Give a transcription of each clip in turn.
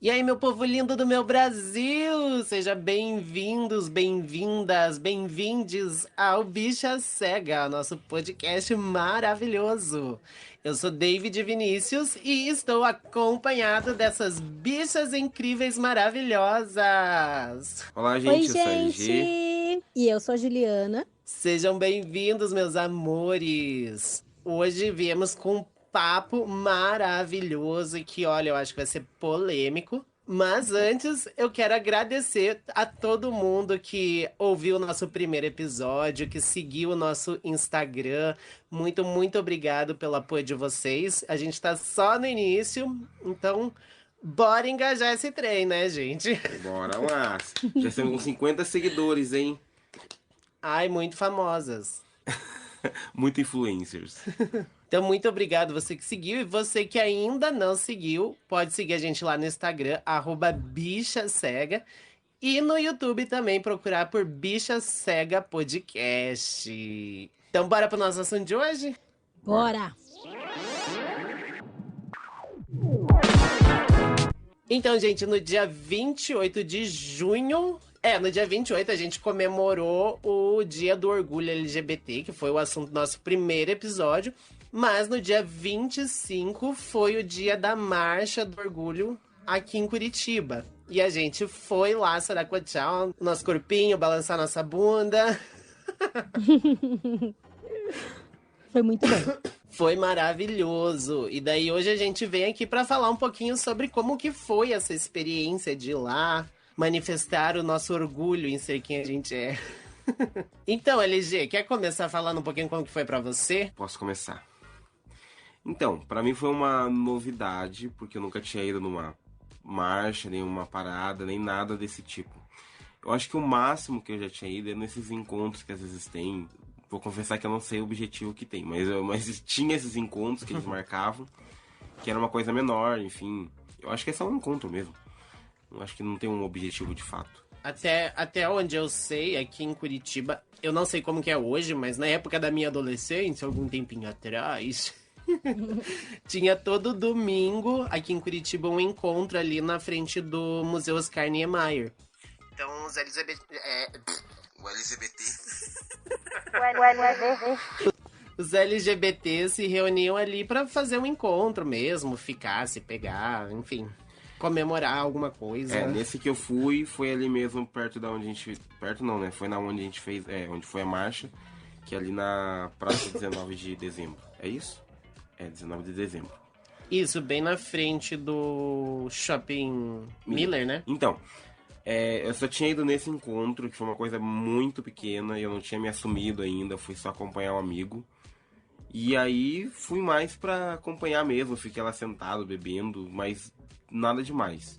E aí, meu povo lindo do meu Brasil! Seja bem-vindos, bem-vindas, bem-vindes ao Bicha Cega, nosso podcast maravilhoso. Eu sou David Vinícius e estou acompanhado dessas bichas incríveis maravilhosas. Olá, Oi, gente, eu sou a gente! LG. E eu sou a Juliana. Sejam bem-vindos, meus amores. Hoje viemos com um papo maravilhoso e que, olha, eu acho que vai ser polêmico. Mas antes, eu quero agradecer a todo mundo que ouviu o nosso primeiro episódio, que seguiu o nosso Instagram. Muito, muito obrigado pelo apoio de vocês. A gente tá só no início, então bora engajar esse trem, né, gente? Bora lá. Já estamos com 50 seguidores, hein? Ai, muito famosas. Muito influencers. Então, muito obrigado você que seguiu. E você que ainda não seguiu, pode seguir a gente lá no Instagram, @bichacega. E no YouTube também procurar por Bicha Cega Podcast. Então, bora pro nosso assunto de hoje? Bora! Então, gente, no dia 28 de junho. No dia 28 a gente comemorou o Dia do Orgulho LGBT, que foi o assunto do nosso primeiro episódio. Mas no dia 25 foi o dia da Marcha do Orgulho aqui em Curitiba. E a gente foi lá saracotear o nosso corpinho, balançar nossa bunda. Foi muito bom. Foi maravilhoso. E daí hoje a gente vem aqui para falar um pouquinho sobre como que foi essa experiência de ir lá manifestar o nosso orgulho em ser quem a gente é. Então, LG, quer começar falando um pouquinho como que foi para você? Posso começar? Então, pra mim foi uma novidade, porque eu nunca tinha ido numa marcha, nem uma parada, nem nada desse tipo. Eu acho que o máximo que eu já tinha ido é nesses encontros que às vezes tem. Vou confessar que eu não sei o objetivo que tem, mas tinha esses encontros que eles marcavam, que era uma coisa menor, enfim. Eu acho que é só um encontro mesmo. Eu acho que não tem um objetivo de fato. Até onde eu sei, aqui em Curitiba, eu não sei como que é hoje, mas na época da minha adolescência, algum tempinho atrás, tinha todo domingo aqui em Curitiba um encontro ali na frente do Museu Oscar Niemeyer. Então os LGBT. O LGBT. Os LGBT se reuniam ali pra fazer um encontro mesmo, ficar, se pegar, enfim, comemorar alguma coisa. Nesse que eu fui, foi ali mesmo perto da onde a gente... Perto não, né? Foi na onde a gente fez... onde foi a marcha, que é ali na praça 19 de dezembro. É isso? 19 de dezembro. Isso, bem na frente do Shopping Miller, né? Então, eu só tinha ido nesse encontro, que foi uma coisa muito pequena, e eu não tinha me assumido ainda, fui só acompanhar um amigo. E aí fui mais pra acompanhar mesmo, fiquei lá sentado, bebendo, mas nada demais.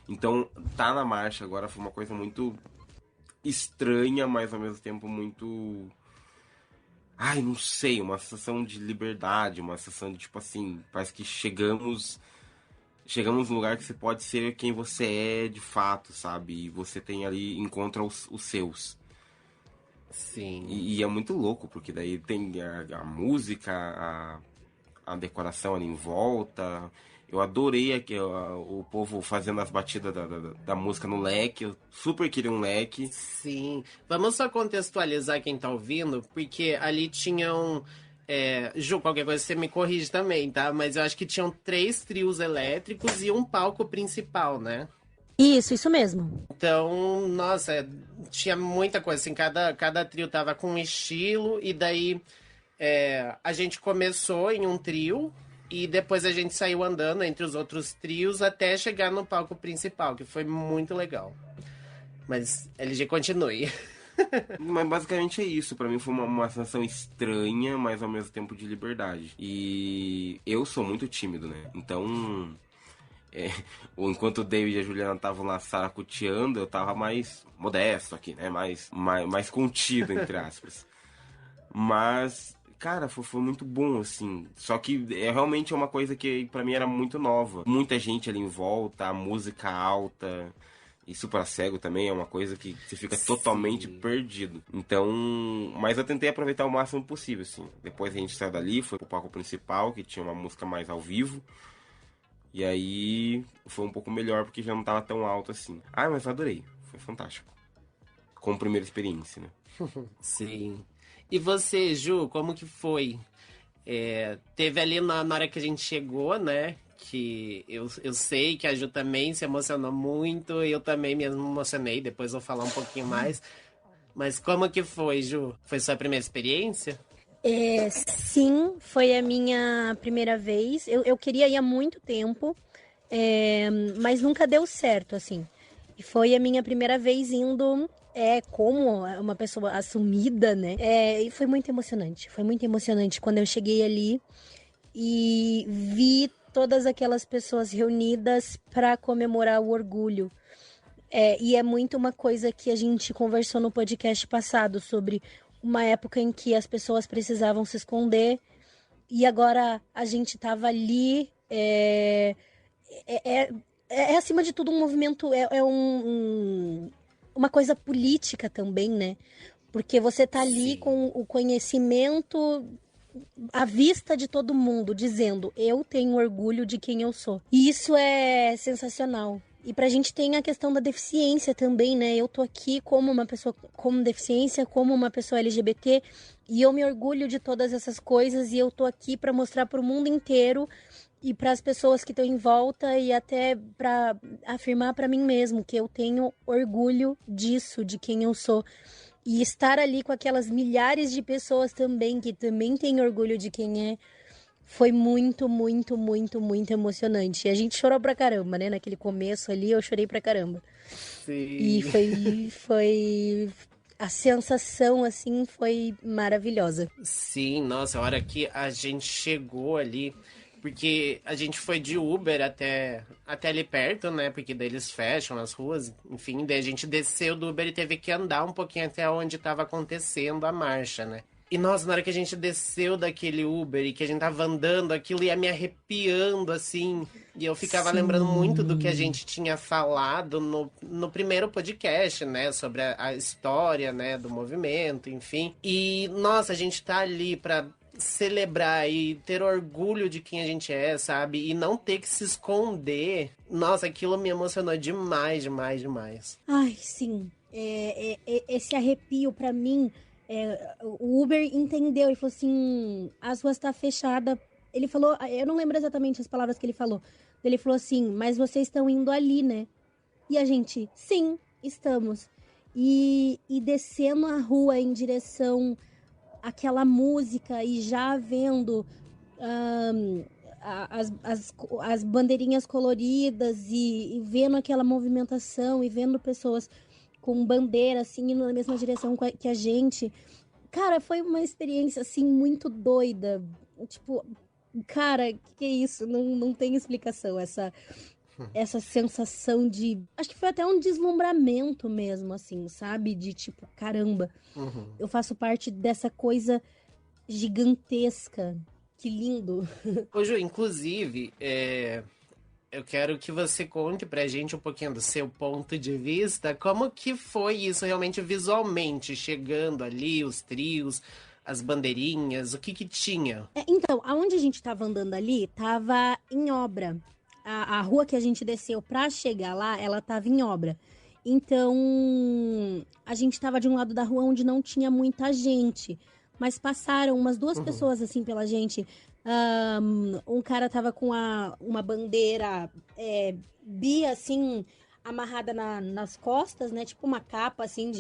Então, tá na marcha agora foi uma coisa muito estranha, mas ao mesmo tempo muito... Ai, não sei, uma sensação de liberdade, uma sensação de tipo assim, parece que chegamos num lugar que você pode ser quem você é de fato, sabe? E você tem ali, encontra os seus. Sim. E é muito louco, porque daí tem a música, a decoração ali em volta. Eu adorei aqui, o povo fazendo as batidas da música no leque. Eu super queria um leque. Sim. Vamos só contextualizar quem tá ouvindo, porque ali tinham. Ju, qualquer coisa você me corrige também, tá? Mas eu acho que tinham 3 trios elétricos e um palco principal, né? Isso mesmo. Então, nossa, tinha muita coisa, assim, cada trio tava com um estilo, e daí a gente começou em um trio, e depois a gente saiu andando entre os outros trios até chegar no palco principal, que foi muito legal. Mas, LG, continue. Mas basicamente é isso. Pra mim foi uma sensação estranha, mas ao mesmo tempo de liberdade. E eu sou muito tímido, né? Então, enquanto o David e a Juliana estavam lá saracoteando, eu tava mais modesto aqui, né? Mais contido, entre aspas. Mas, cara, foi muito bom, assim. Só que realmente é uma coisa que pra mim era muito nova. Muita gente ali em volta, a música alta. Isso pra cego também é uma coisa que você fica totalmente perdido. Então, mas eu tentei aproveitar o máximo possível, assim. Depois a gente saiu dali, foi pro palco principal, que tinha uma música mais ao vivo. E aí foi um pouco melhor porque já não tava tão alto assim. Ah, mas eu adorei. Foi fantástico. Como primeira experiência, né? Sim. E você, Ju, como que foi? Teve ali na hora que a gente chegou, né? Que eu sei que a Ju também se emocionou muito, eu também me emocionei, depois eu vou falar um pouquinho mais. Mas como que foi, Ju? Foi sua primeira experiência? Sim, foi a minha primeira vez. Eu queria ir há muito tempo, mas nunca deu certo, assim. E foi a minha primeira vez indo como uma pessoa assumida, né? E foi muito emocionante. Foi muito emocionante quando eu cheguei ali e vi todas aquelas pessoas reunidas para comemorar o orgulho. E é muito uma coisa que a gente conversou no podcast passado sobre uma época em que as pessoas precisavam se esconder e agora a gente estava ali. É, é, acima de tudo um movimento, uma coisa política também, né? Porque você tá ali Sim. com o conhecimento à vista de todo mundo, dizendo: eu tenho orgulho de quem eu sou. E isso é sensacional. E pra gente tem a questão da deficiência também, né? Eu tô aqui como uma pessoa com deficiência, como uma pessoa LGBT, e eu me orgulho de todas essas coisas e eu tô aqui para mostrar para o mundo inteiro e para as pessoas que estão em volta e até para afirmar para mim mesmo que eu tenho orgulho disso, de quem eu sou. E estar ali com aquelas milhares de pessoas também, que também têm orgulho de quem é, foi muito, muito, muito, muito emocionante. E a gente chorou pra caramba, né? Naquele começo ali, eu chorei pra caramba. E Sim. foi a sensação, assim, foi maravilhosa. Sim, nossa, a hora que a gente chegou ali, porque a gente foi de Uber até ali perto, né? Porque daí eles fecham as ruas, enfim, daí a gente desceu do Uber e teve que andar um pouquinho até onde estava acontecendo a marcha, né? E nossa, na hora que a gente desceu daquele Uber e que a gente tava andando, aquilo ia me arrepiando, assim. E eu ficava lembrando muito do que a Sim. gente tinha falado no primeiro podcast, né? Sobre a história, né? Do movimento, enfim. E, nossa, a gente tá ali pra celebrar e ter orgulho de quem a gente é, sabe? E não ter que se esconder. Nossa, aquilo me emocionou demais, demais, demais. Ai, sim. Esse arrepio pra mim, o Uber entendeu e falou assim: as ruas tá fechada. Ele falou, eu não lembro exatamente as palavras que ele falou. Ele falou assim: mas vocês estão indo ali, né? E a gente, sim, estamos. E descendo a rua em direção àquela música e já vendo ahn, as bandeirinhas coloridas e vendo aquela movimentação e vendo pessoas com bandeira assim indo na mesma direção que a gente. Cara, foi uma experiência assim muito doida. Tipo, cara, que é isso? Não tem explicação essa sensação de. Acho que foi até um deslumbramento mesmo, assim, sabe? De tipo, caramba, Uhum. eu faço parte dessa coisa gigantesca. Que lindo. Ô, Ju, inclusive, eu quero que você conte pra gente um pouquinho do seu ponto de vista, como que foi isso realmente visualmente, chegando ali, os trios, as bandeirinhas, o que que tinha? Então, aonde a gente tava andando ali, tava em obra. A rua que a gente desceu pra chegar lá, ela tava em obra. Então, a gente tava de um lado da rua onde não tinha muita gente. Mas passaram umas duas Uhum. pessoas assim pela gente. Um cara tava com uma bandeira bi, assim, amarrada nas costas, né? Tipo uma capa, assim,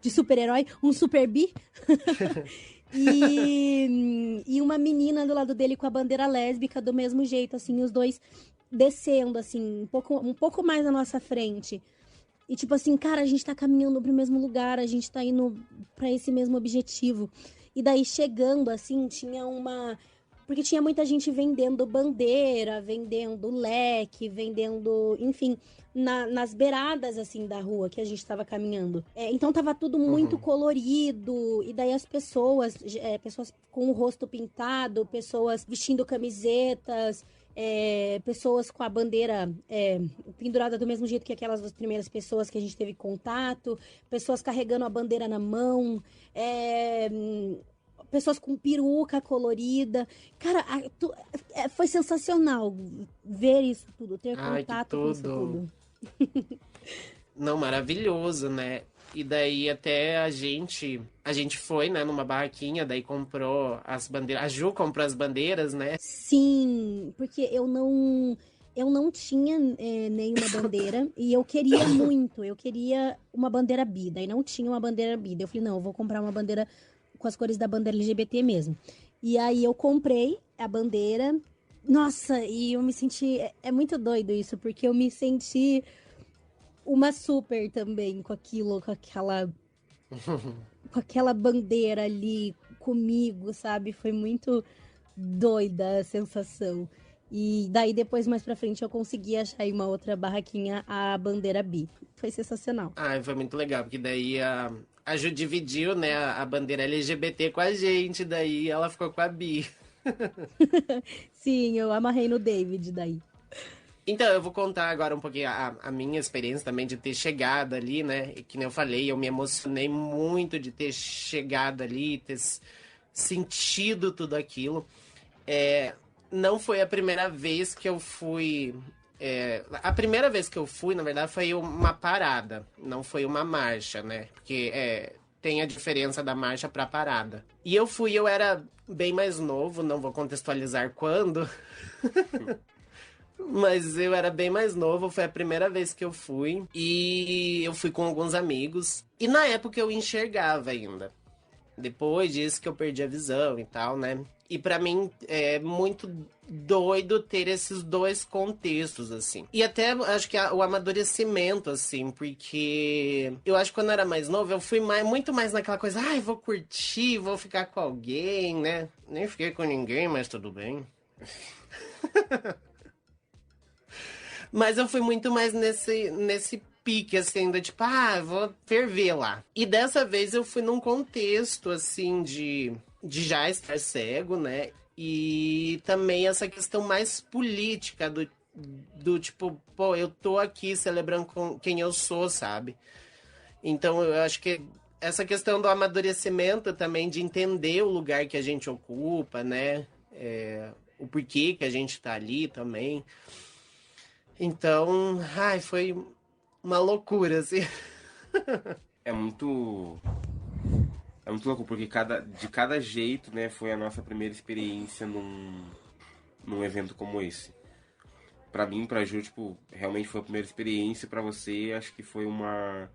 de super-herói. Um super bi. E uma menina do lado dele com a bandeira lésbica do mesmo jeito, assim, os dois descendo, assim, um pouco mais na nossa frente. E tipo assim, cara, a gente tá caminhando pro mesmo lugar, a gente tá indo pra esse mesmo objetivo. E daí chegando, assim, tinha uma. Porque tinha muita gente vendendo bandeira, vendendo leque, vendendo, enfim, nas beiradas, assim, da rua que a gente tava caminhando. Então tava tudo muito Uhum. colorido, e daí as pessoas, pessoas com o rosto pintado, pessoas vestindo camisetas, pessoas com a bandeira pendurada do mesmo jeito que aquelas das primeiras pessoas que a gente teve contato, pessoas carregando a bandeira na mão, pessoas com peruca colorida. Cara, foi sensacional ver isso tudo, ter Ai, que contato com isso tudo. tudo. Não, maravilhoso, né? E daí até a gente foi, né, numa barraquinha, daí comprou as bandeiras. A Ju comprou as bandeiras, né? Sim, porque eu não tinha nenhuma bandeira e eu queria muito, eu queria uma bandeira bi, daí não tinha uma bandeira bi. Daí eu falei, não, eu vou comprar uma bandeira com as cores da bandeira LGBT mesmo. E aí eu comprei a bandeira. Nossa, e eu me senti. É muito doido isso, porque eu me senti uma super também com aquilo, com aquela bandeira ali comigo, sabe? Foi muito doida a sensação. E daí depois, mais pra frente, eu consegui achar em uma outra barraquinha a bandeira bi. Foi sensacional. Ai, foi muito legal, porque daí a Ju dividiu, né, a bandeira LGBT com a gente, daí ela ficou com a Bi. Sim, eu amarrei no David daí. Então, eu vou contar agora um pouquinho a minha experiência também de ter chegado ali, né? E que nem eu falei, eu me emocionei muito de ter chegado ali, sentido tudo aquilo. É, não foi a primeira vez que eu fui. A primeira vez que eu fui, na verdade, foi uma parada, não foi uma marcha, né? Porque tem a diferença da marcha pra parada. E eu era bem mais novo, não vou contextualizar quando. Mas eu era bem mais novo, foi a primeira vez que eu fui. E eu fui com alguns amigos. E na época eu enxergava ainda. Depois disso que eu perdi a visão e tal, né? E pra mim é muito doido ter esses dois contextos, assim. E até acho que o amadurecimento, assim, porque eu acho que quando eu era mais novo, eu fui muito mais naquela coisa, ai, vou curtir, vou ficar com alguém, né? Nem fiquei com ninguém, mas tudo bem. Mas eu fui muito mais nesse pique, assim, ainda tipo, vou ferver lá. E dessa vez eu fui num contexto, assim, de já estar cego, né? E também essa questão mais política do tipo, pô, eu tô aqui celebrando com quem eu sou, sabe? Então eu acho que essa questão do amadurecimento também, de entender o lugar que a gente ocupa, né? O porquê que a gente tá ali também. Então, ai, foi uma loucura, assim. É muito. É muito louco, porque de cada jeito, né, foi a nossa primeira experiência num evento como esse. Pra mim, pra Ju, tipo, realmente foi a primeira experiência. Pra você, acho que foi uma.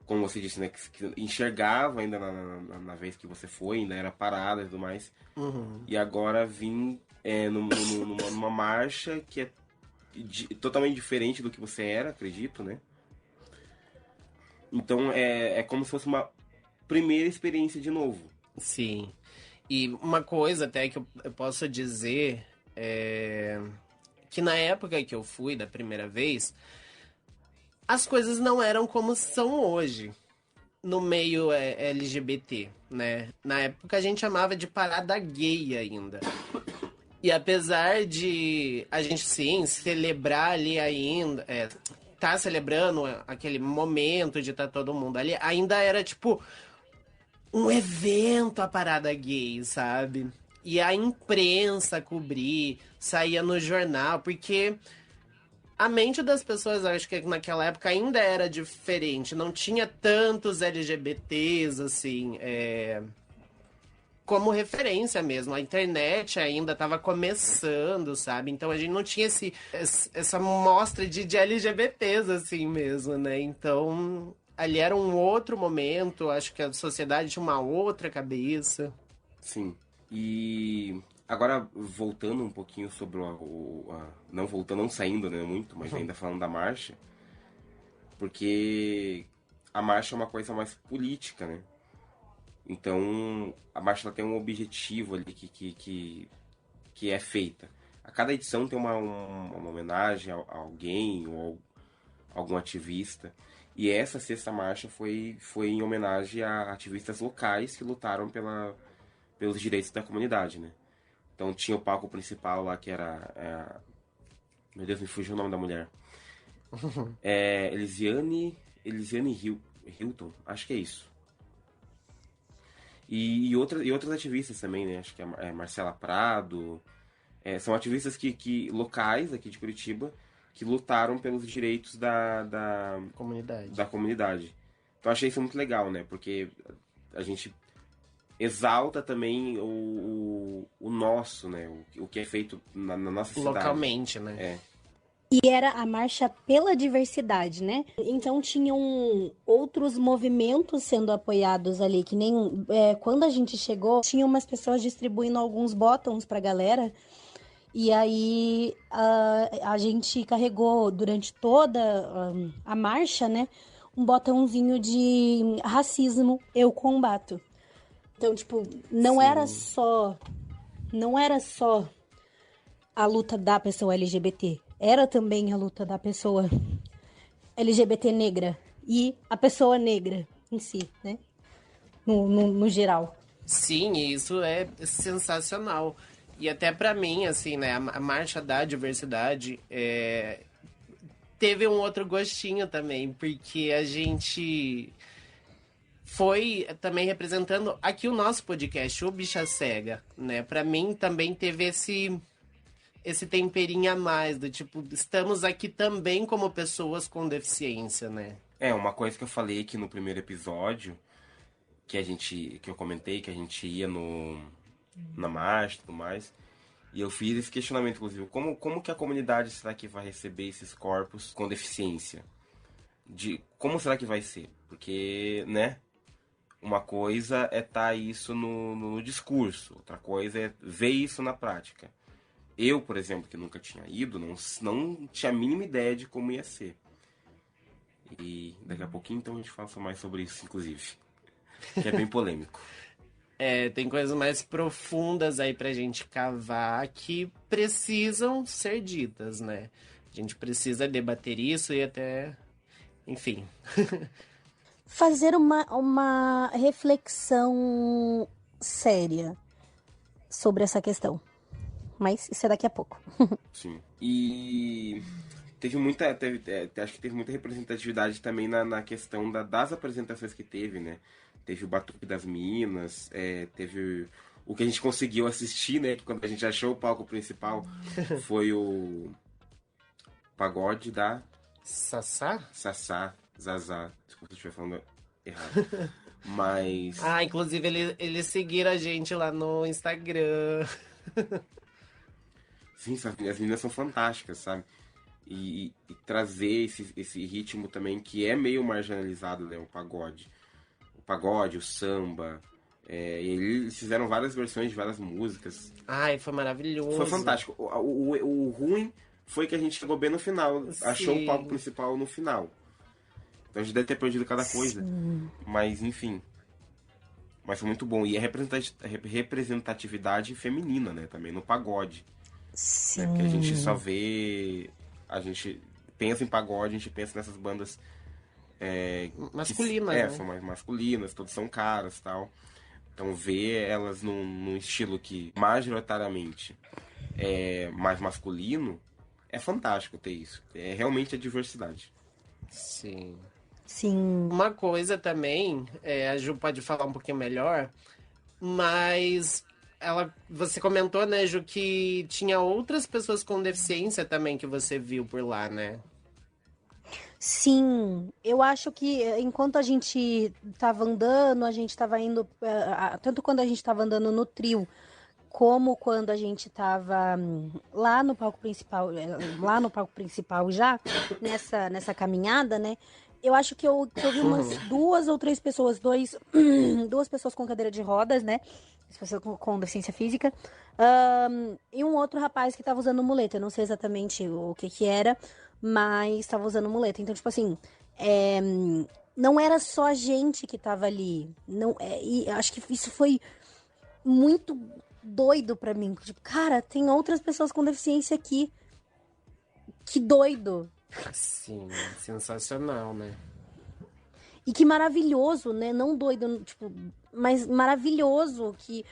Como você disse, né, que enxergava ainda na vez que você foi, ainda era parada e tudo mais. Uhum. E agora vim numa marcha que é totalmente diferente do que você era, acredito, né? Então é como se fosse uma primeira experiência de novo. Sim. E uma coisa até que eu posso dizer é que na época que eu fui da primeira vez, as coisas não eram como são hoje no meio LGBT, né? Na época a gente chamava de parada gay ainda. E apesar de a gente sim celebrar ali ainda, tá celebrando aquele momento de estar todo mundo ali, ainda era tipo um evento a parada gay, sabe? E a imprensa cobrir, saía no jornal, porque a mente das pessoas, acho que naquela época ainda era diferente, não tinha tantos LGBTs assim, como referência mesmo. A internet ainda estava começando, sabe? Então a gente não tinha essa mostra de LGBTs assim mesmo, né? Então ali era um outro momento, acho que a sociedade tinha uma outra cabeça. Sim. E agora voltando um pouquinho sobre não voltando, não saindo, né, muito, mas ainda falando da marcha, porque a marcha é uma coisa mais política, né? Então a marcha ela tem um objetivo ali que é feita. A cada edição tem uma homenagem a alguém ou algum ativista. E essa sexta marcha foi em homenagem a ativistas locais que lutaram pelos direitos da comunidade, né? Então tinha o palco principal lá que era. Meu Deus, me fugiu o nome da mulher. Elisiane Hilton, acho que é isso. E outras ativistas também, né? Acho que é Marcela Prado. São ativistas locais aqui de Curitiba que lutaram pelos direitos Comunidade. da comunidade. Então achei isso muito legal, né? Porque a gente exalta também o nosso, né? O que é feito na nossa cidade. Localmente, né? E era a marcha pela diversidade, né? Então tinham outros movimentos sendo apoiados ali, que nem quando a gente chegou, tinha umas pessoas distribuindo alguns bottoms pra galera. E aí a gente carregou durante toda a marcha, né? Um botãozinho de racismo, eu combato. Então, tipo, não era só a luta da pessoa LGBT. Era também a luta da pessoa LGBT negra e a pessoa negra em si, né? No geral. Sim, isso é sensacional. E até pra mim, assim, né, a Marcha da Diversidade teve um outro gostinho também, porque a gente foi também representando aqui o nosso podcast, o Bicha Cega, né? Pra mim também teve esse temperinho a mais, do tipo, estamos aqui também como pessoas com deficiência, né? Uma coisa que eu falei aqui no primeiro episódio, que eu comentei, que a gente ia na marcha e tudo mais, e eu fiz esse questionamento, inclusive, como que a comunidade será que vai receber esses corpos com deficiência? Como será que vai ser? Porque, né, uma coisa é estar isso no discurso, outra coisa é ver isso na prática. Eu, por exemplo, que nunca tinha ido, não tinha a mínima ideia de como ia ser. E daqui a pouquinho, então, a gente fala mais sobre isso, inclusive. Que é bem polêmico. Tem coisas mais profundas aí pra gente cavar que precisam ser ditas, né? A gente precisa debater isso e até... Enfim. Fazer uma reflexão séria sobre essa questão. Mas isso é daqui a pouco. Sim. E acho que teve muita representatividade também na questão das apresentações que teve, né? Teve o Batuque das Minas, teve o que a gente conseguiu assistir, né? Que quando a gente achou o palco principal foi o pagode da Sassá? Sassá, Zazá. Desculpa se eu estiver falando errado. Mas... Inclusive eles seguiram a gente lá no Instagram. Sim, as meninas são fantásticas, sabe? E trazer esse ritmo também que é meio marginalizado, né? O pagode, o samba. E eles fizeram várias versões de várias músicas. Foi maravilhoso. Foi fantástico. O ruim foi que a gente chegou bem no final. Sim. Achou o palco principal no final. Então a gente deve ter perdido cada coisa. Sim. Mas, enfim. Mas foi muito bom. E é representatividade feminina, né? Também no pagode. Sim. Né? Porque a gente só vê... A gente pensa em pagode, a gente pensa nessas bandas... masculinas, né? São mais masculinas, todas são caras e tal. Então ver elas num estilo que majoritariamente é mais masculino, é fantástico ter isso. É realmente a diversidade. Sim. Sim. Uma coisa também, a Ju pode falar um pouquinho melhor, mas você comentou, né, Ju, que tinha outras pessoas com deficiência também que você viu por lá, né? Sim, eu acho que enquanto a gente estava andando, a gente estava indo, tanto quando a gente estava andando no trio, como quando a gente estava lá no palco principal já, nessa caminhada, né? Eu acho que eu vi umas duas ou três pessoas, duas pessoas com cadeira de rodas, né? Pessoas com deficiência física, e um outro rapaz que estava usando muleta. Eu não sei exatamente o que era, mas estava usando muleta. Então, tipo assim, não era só a gente que estava ali. Não, e acho que isso foi muito doido pra mim. Tipo, cara, tem outras pessoas com deficiência aqui. Que doido. Sim, sensacional, né? E que maravilhoso, né? Não doido, tipo, mas maravilhoso que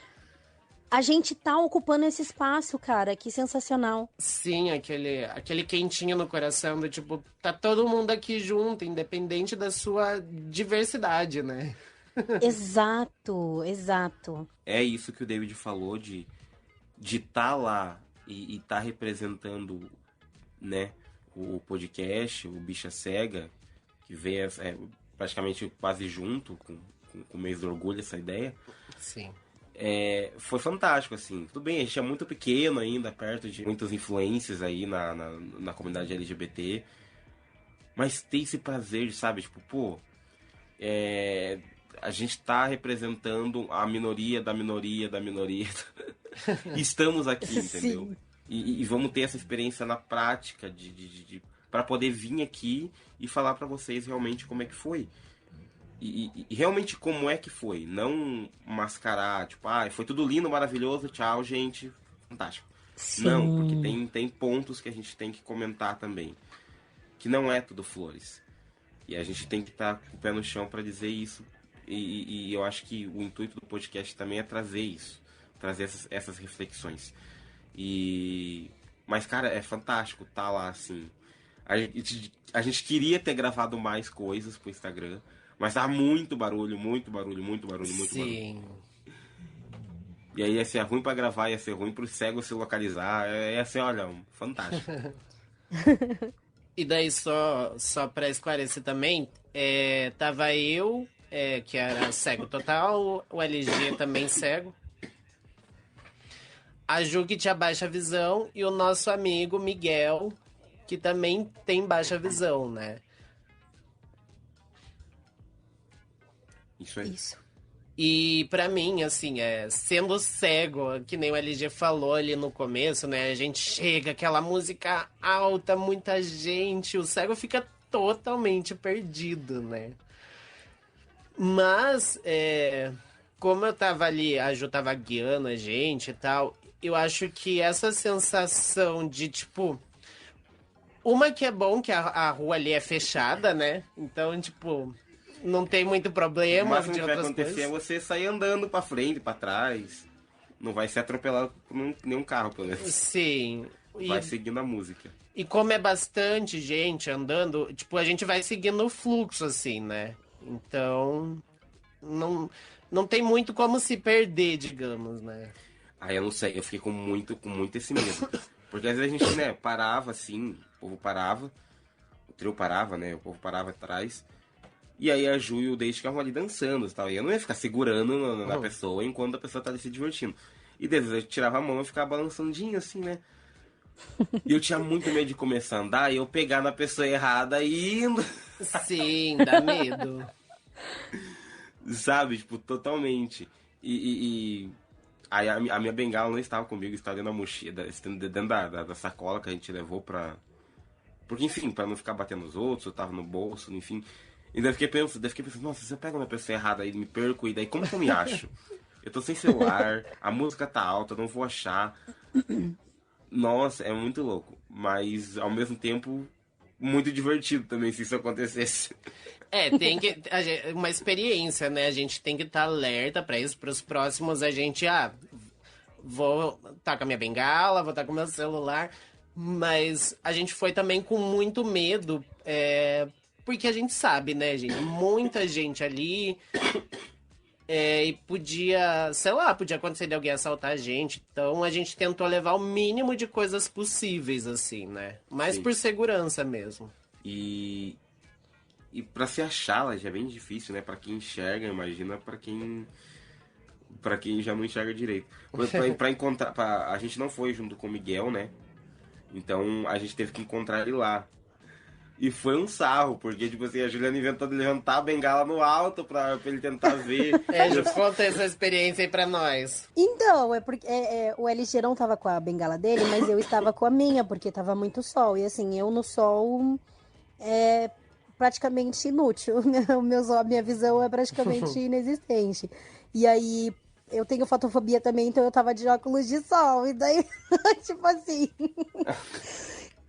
a gente tá ocupando esse espaço, cara. Que sensacional. Sim, aquele quentinho no coração do tipo, tá todo mundo aqui junto, independente da sua diversidade, né? Exato, exato. É isso que o David falou de estar lá e tá representando, né, o podcast, o Bicha Cega, que veio praticamente quase junto com o mês do orgulho, essa ideia. Sim. Foi fantástico, assim. Tudo bem, a gente é muito pequeno ainda, perto de muitas influências aí na comunidade LGBT. Mas tem esse prazer, sabe? Tipo, pô, a gente tá representando a minoria da minoria da minoria. Estamos aqui, entendeu? Sim. E vamos ter essa experiência na prática para poder vir aqui e falar para vocês realmente como é que foi. E realmente como é que foi. Não mascarar, tipo, foi tudo lindo, maravilhoso, tchau, gente, fantástico. Sim. Não, porque tem pontos que a gente tem que comentar também. Que não é tudo flores. E a gente tem que estar com o pé no chão para dizer isso. E eu acho que o intuito do podcast também é trazer isso. Trazer essas reflexões. Mas, cara, é fantástico tá lá, assim. A gente queria ter gravado mais coisas pro Instagram, mas dá muito barulho, muito barulho, muito barulho, muito barulho. Sim. E aí ia ser ruim pra gravar, ia ser ruim pro cego se localizar. Ia ser, olha, fantástico. E daí, só pra esclarecer também, tava eu, que era cego total, o LG também cego, a Ju que tinha baixa visão e o nosso amigo Miguel, que também tem baixa visão, né? Isso aí. Isso. E pra mim, assim, sendo cego, que nem o LG falou ali no começo, né? A gente chega, aquela música alta, muita gente, o cego fica totalmente perdido, né? Mas, como eu tava ali, a Ju tava guiando a gente e tal, eu acho que essa sensação de, tipo... Uma que é bom, que a rua ali é fechada, né? Então, tipo... Não tem muito O problema máximo de que vai outras acontecer coisas. é você sair andando pra frente, pra trás. Não vai ser atropelado por nenhum carro, pelo menos. Sim. Vai seguindo a música. E como é bastante gente andando, tipo, a gente vai seguindo o fluxo, assim, né? Então, não tem muito como se perder, digamos, né? Aí eu não sei, eu fiquei com muito esse medo. Porque às vezes a gente, né, parava assim, o povo parava, o trio parava, né, o povo parava atrás. E aí a Ju e o Dave ficavam ali dançando e tal. E eu não ia ficar segurando na pessoa enquanto a pessoa tá ali se divertindo. E às vezes eu tirava a mão e ficava balançandinho assim, né? E eu tinha muito medo de começar a andar e eu pegar na pessoa errada e indo. Sim, dá medo. Sabe? Tipo, totalmente. Aí a minha bengala não estava comigo, estava dentro da mochila, dentro da sacola que a gente levou pra... Porque, enfim, pra não ficar batendo nos outros, eu tava no bolso, enfim. E daí fiquei pensando, nossa, se eu pego uma pessoa errada e me perco, e daí como que eu me acho? Eu tô sem celular, a música tá alta, não vou achar. Nossa, é muito louco. Mas, ao mesmo tempo, muito divertido também, se isso acontecesse. Tem que. Uma experiência, né? A gente tem que estar alerta pra isso. Pros próximos, a gente, vou estar com a minha bengala, vou estar com o meu celular. Mas a gente foi também com muito medo, porque a gente sabe, né, gente? Muita gente ali. E podia, sei lá, podia acontecer de alguém assaltar a gente. Então a gente tentou levar o mínimo de coisas possíveis, assim, né? Mais Sim. por segurança mesmo. E pra se achá-la já é bem difícil, né? Pra quem enxerga, imagina pra quem já não enxerga direito. Pra encontrar, a gente não foi junto com o Miguel, né? Então a gente teve que encontrar ele lá. E foi um sarro, porque tipo assim, a Juliana inventou de levantar a bengala no alto pra ele tentar ver. Ju, conta essa experiência aí pra nós. Então, é porque o LG não tava com a bengala dele, mas eu estava com a minha, porque tava muito sol. E assim, eu no sol é praticamente inútil. A minha visão é praticamente inexistente. E aí, eu tenho fotofobia também, então eu tava de óculos de sol. E daí, tipo assim.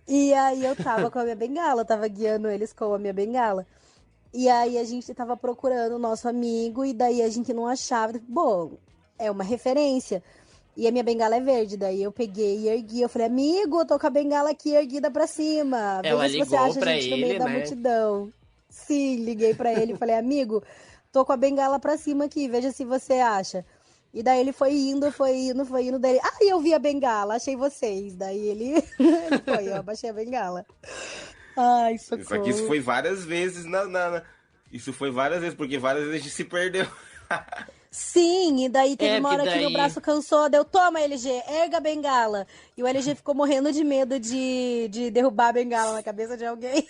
E aí eu tava com a minha bengala, eu tava guiando eles com a minha bengala. E aí a gente tava procurando o nosso amigo, e daí a gente não achava. Bom, é uma referência. E a minha bengala é verde, daí eu peguei e ergui. Eu falei, amigo, eu tô com a bengala aqui erguida pra cima. Ela Veja se você ligou acha a pra gente no meio ele, da né? multidão. Sim, liguei pra ele e falei, amigo, tô com a bengala pra cima aqui, veja se você acha. E daí ele foi indo, daí, eu vi a bengala, achei vocês. Daí ele, ele foi, eu abaixei a bengala. Ai, Só que isso socorro. foi várias vezes Isso foi várias vezes, porque várias vezes a gente se perdeu. Sim, e daí teve É, uma porque hora que meu daí. braço cansou, deu, toma, LG, erga a bengala. E o LG ficou morrendo de medo de derrubar a bengala na cabeça de alguém.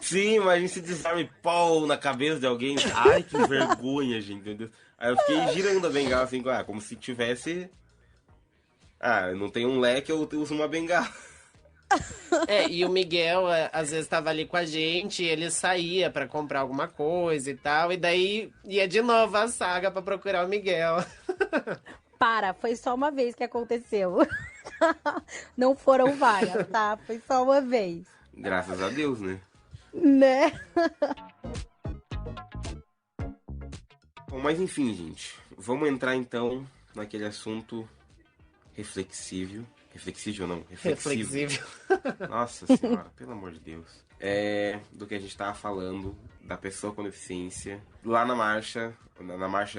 Sim, imagina se desarme pau na cabeça de alguém. Ai, que vergonha, gente, meu Deus. Aí eu fiquei girando a bengala assim, como se tivesse. Ah, não tem um leque, eu uso uma bengala. É, e o Miguel, às vezes, tava ali com a gente, ele saía pra comprar alguma coisa e tal, e daí ia de novo a saga pra procurar o Miguel. Para, foi só uma vez que aconteceu. Não foram várias, tá? Foi só uma vez. Graças a Deus, né? Né? Bom, mas enfim, gente. Vamos entrar então naquele assunto reflexível. Reflexível não, reflexivo. Reflexivo. Nossa senhora, pelo amor de Deus. Do que a gente tava falando, da pessoa com deficiência. Lá na marcha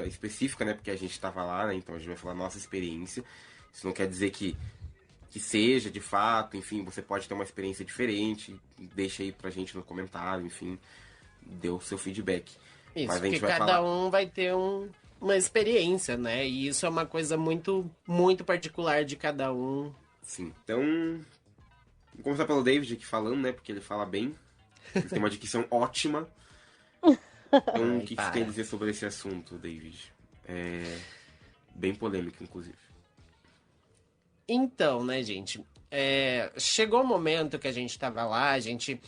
específica, né? Porque a gente tava lá, né? Então a gente vai falar nossa experiência. Isso não quer dizer que seja de fato, enfim, você pode ter uma experiência diferente. Deixa aí pra gente no comentário, enfim. Dê o seu feedback. Isso, Mas a gente porque vai cada falar. um vai ter uma experiência, né? E isso é uma coisa muito, muito particular de cada um. Sim, então. Vou começar pelo David aqui falando, né? Porque ele fala bem. Ele tem uma dicção ótima. Então, o Ai, que você tem a para. dizer sobre esse assunto, David? É bem polêmico, inclusive. Então, né, gente? Chegou o momento que a gente tava lá, a gente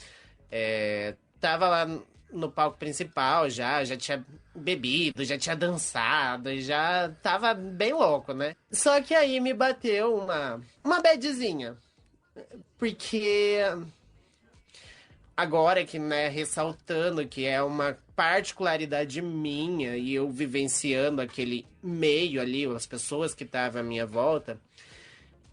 tava lá no palco principal já tinha bebido, já tinha dançado, e já tava bem louco, né? Só que aí me bateu uma badzinha. Porque agora que, né, ressaltando que é uma particularidade minha e eu vivenciando aquele meio ali, as pessoas que estavam à minha volta,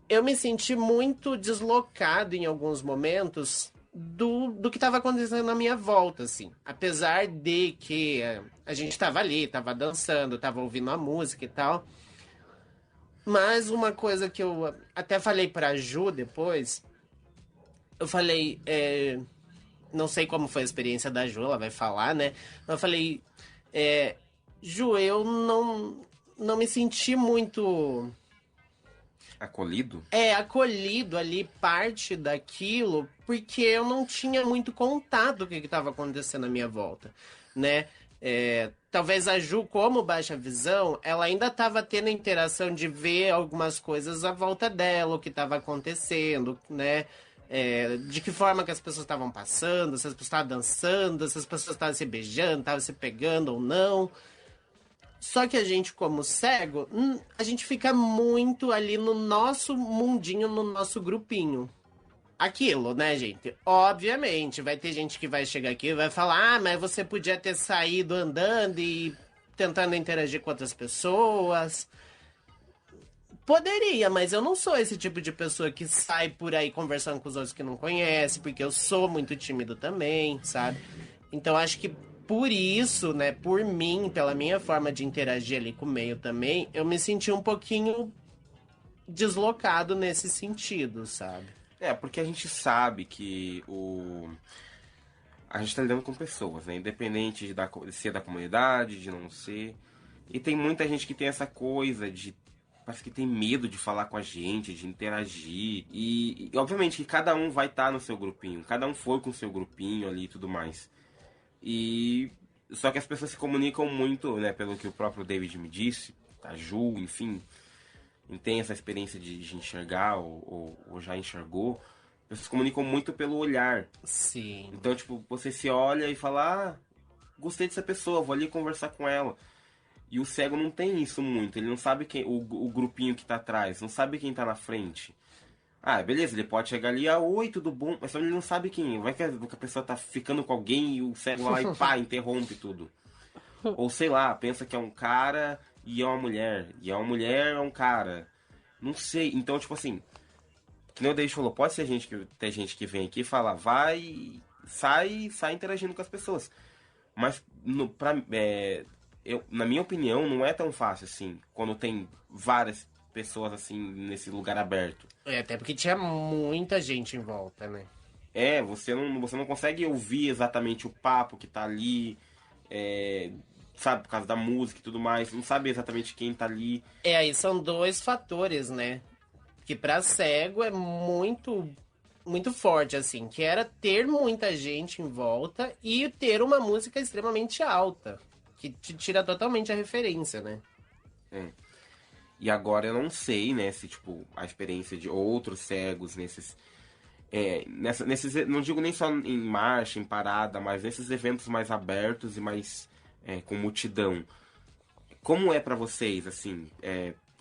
eu me senti muito deslocado em alguns momentos do que estava acontecendo na minha volta, assim. Apesar de que a gente estava ali, estava dançando, estava ouvindo a música e tal. Mas uma coisa que eu até falei pra Ju depois, eu falei, não sei como foi a experiência da Ju, ela vai falar, né? Eu falei, é, Ju, eu não me senti muito Acolhido? acolhido ali, parte daquilo, porque eu não tinha muito contato do que estava acontecendo à minha volta, né? Talvez a Ju, como baixa visão, ela ainda estava tendo interação de ver algumas coisas à volta dela, o que estava acontecendo, né? De que forma que as pessoas estavam passando, se as pessoas estavam dançando, se as pessoas estavam se beijando, estavam se pegando ou não. Só que a gente, como cego, a gente fica muito ali no nosso mundinho, no nosso grupinho. Aquilo, né, gente? Obviamente, vai ter gente que vai chegar aqui e vai falar: ah, mas você podia ter saído andando e tentando interagir com outras pessoas. Poderia, mas eu não sou esse tipo de pessoa que sai por aí conversando com os outros que não conhece, porque eu sou muito tímido também, sabe? Então acho que por isso, né, por mim, pela minha forma de interagir ali com o meio também, eu me senti um pouquinho deslocado nesse sentido, sabe? Porque a gente sabe que a gente tá lidando com pessoas, né? Independente de ser da comunidade, de não ser. E tem muita gente que tem essa coisa de. Parece que tem medo de falar com a gente, de interagir. E obviamente que cada um vai estar no seu grupinho. Cada um foi com o seu grupinho ali e tudo mais. E. Só que as pessoas se comunicam muito, né? Pelo que o próprio David me disse, a Ju, enfim. Tem essa experiência de enxergar ou já enxergou. As pessoas se comunicam muito pelo olhar. Sim. Então, tipo, você se olha e fala, gostei dessa pessoa, vou ali conversar com ela. E o cego não tem isso muito, ele não sabe quem o grupinho que tá atrás, não sabe quem tá na frente. Ah, beleza, ele pode chegar ali, oi, tudo bom, mas só ele não sabe quem. Vai que a pessoa tá ficando com alguém e o cego vai lá e pá, interrompe tudo. Ou sei lá, pensa que é um cara e é uma mulher, e é uma mulher é um cara. Não sei, então, tipo assim, que nem o David falou, pode ser ter gente que vem aqui e fala, sai interagindo com as pessoas. Mas na minha opinião, não é tão fácil assim, quando tem várias pessoas assim nesse lugar aberto. Até porque tinha muita gente em volta, né? Você não consegue ouvir exatamente o papo que tá ali, sabe, por causa da música e tudo mais, não sabe exatamente quem tá ali. Aí são dois fatores, né? Que pra cego é muito, muito forte, assim. Que era ter muita gente em volta e ter uma música extremamente alta. Que te tira totalmente a referência, né? E agora eu não sei, né, se, tipo, a experiência de outros cegos nesses, não digo nem só em marcha, em parada, mas nesses eventos mais abertos e mais com multidão. Como é pra vocês, assim,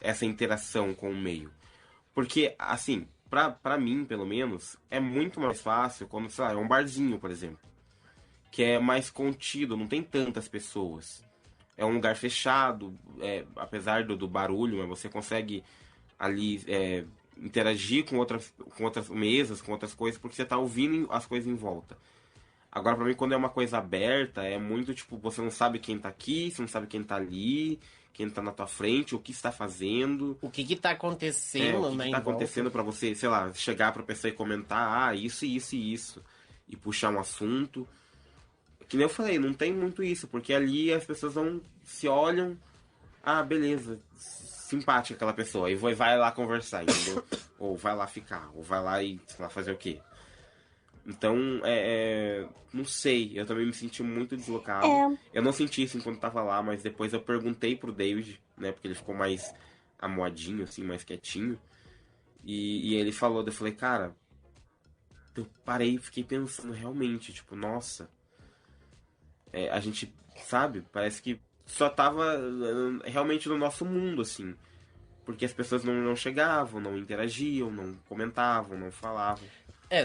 essa interação com o meio? Porque, assim, pra mim, pelo menos, é muito mais fácil quando, sei lá, é um barzinho, por exemplo. Que é mais contido, não tem tantas pessoas. É um lugar fechado, apesar do barulho, mas você consegue ali interagir com outras mesas, com outras coisas, porque você tá ouvindo as coisas em volta. Agora, pra mim, quando é uma coisa aberta, é muito tipo, você não sabe quem tá aqui, você não sabe quem tá ali, quem tá na tua frente, o que está fazendo. O que tá acontecendo, O que né, que em tá volta. acontecendo pra você, sei lá, chegar pra pessoa e comentar, isso, isso e isso. E puxar um assunto. Que nem eu falei, não tem muito isso, porque ali as pessoas vão, se olham, beleza, simpática aquela pessoa, e vai lá conversar, entendeu? Ou vai lá ficar, ou vai lá e, sei lá, fazer o quê? Então, não sei, eu também me senti muito deslocado. Eu não senti isso enquanto tava lá, mas depois eu perguntei pro David, né, porque ele ficou mais amuadinho, assim, mais quietinho. E ele falou, eu falei, cara, eu parei e fiquei pensando realmente, tipo, nossa, a gente, sabe, parece que só tava realmente no nosso mundo, assim. Porque as pessoas não chegavam, não interagiam, não comentavam, não falavam.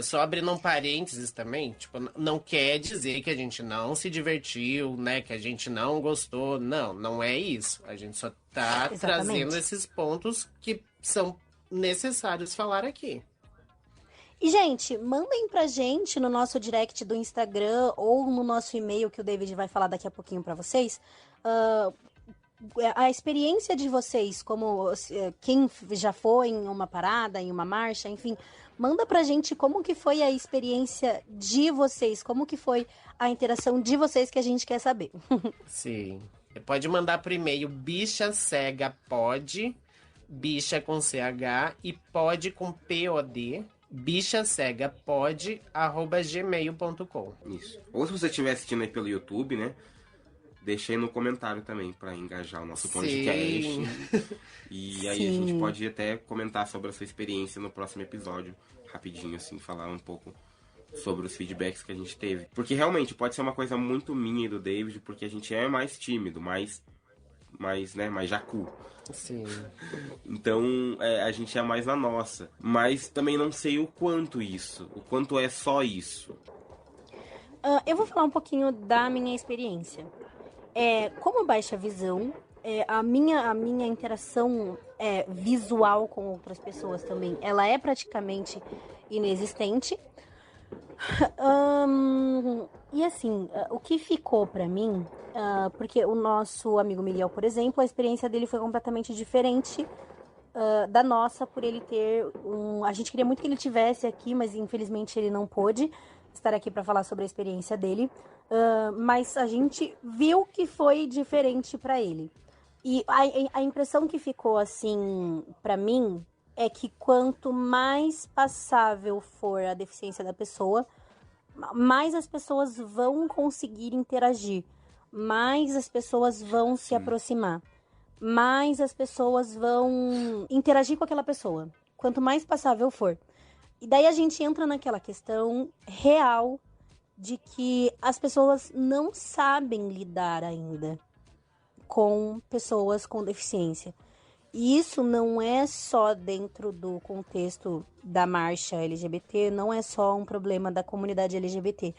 Só abrindo um parênteses também, tipo, não quer dizer que a gente não se divertiu, né? Que a gente não gostou. Não, não é isso. A gente só tá Exatamente. trazendo esses pontos que são necessários falar aqui. E, gente, mandem pra gente no nosso direct do Instagram ou no nosso e-mail, que o David vai falar daqui a pouquinho pra vocês, a experiência de vocês, como quem já foi em uma parada, em uma marcha, enfim, manda pra gente como que foi a experiência de vocês, como que foi a interação de vocês, que a gente quer saber. Sim. Pode mandar pro e-mail bichacegapod, bicha com CH e pode com POD, bichacegapod@gmail.com. Isso. Ou se você estiver assistindo aí pelo YouTube, né? Deixa aí no comentário também pra engajar o nosso podcast. Sim. E aí a gente pode até comentar sobre a sua experiência no próximo episódio, rapidinho, assim, falar um pouco sobre os feedbacks que a gente teve. Porque realmente pode ser uma coisa muito minha e do David, porque a gente é mais tímido, mais jacu. Sim. Então a gente é mais na nossa. Mas também não sei o quanto é só isso. Eu vou falar um pouquinho da minha experiência. Como baixa visão, a minha interação visual com outras pessoas também, ela é praticamente inexistente. E assim, o que ficou pra mim, porque o nosso amigo Miguel, por exemplo, a experiência dele foi completamente diferente da nossa, por ele ter a gente queria muito que ele tivesse aqui, mas infelizmente ele não pôde estar aqui para falar sobre a experiência dele. Mas a gente viu que foi diferente para ele. E a impressão que ficou assim para mim é que quanto mais passável for a deficiência da pessoa, mais as pessoas vão conseguir interagir, mais as pessoas vão se aproximar, mais as pessoas vão interagir com aquela pessoa. Quanto mais passável for. E daí a gente entra naquela questão real de que as pessoas não sabem lidar ainda com pessoas com deficiência. E isso não é só dentro do contexto da marcha LGBT, não é só um problema da comunidade LGBT.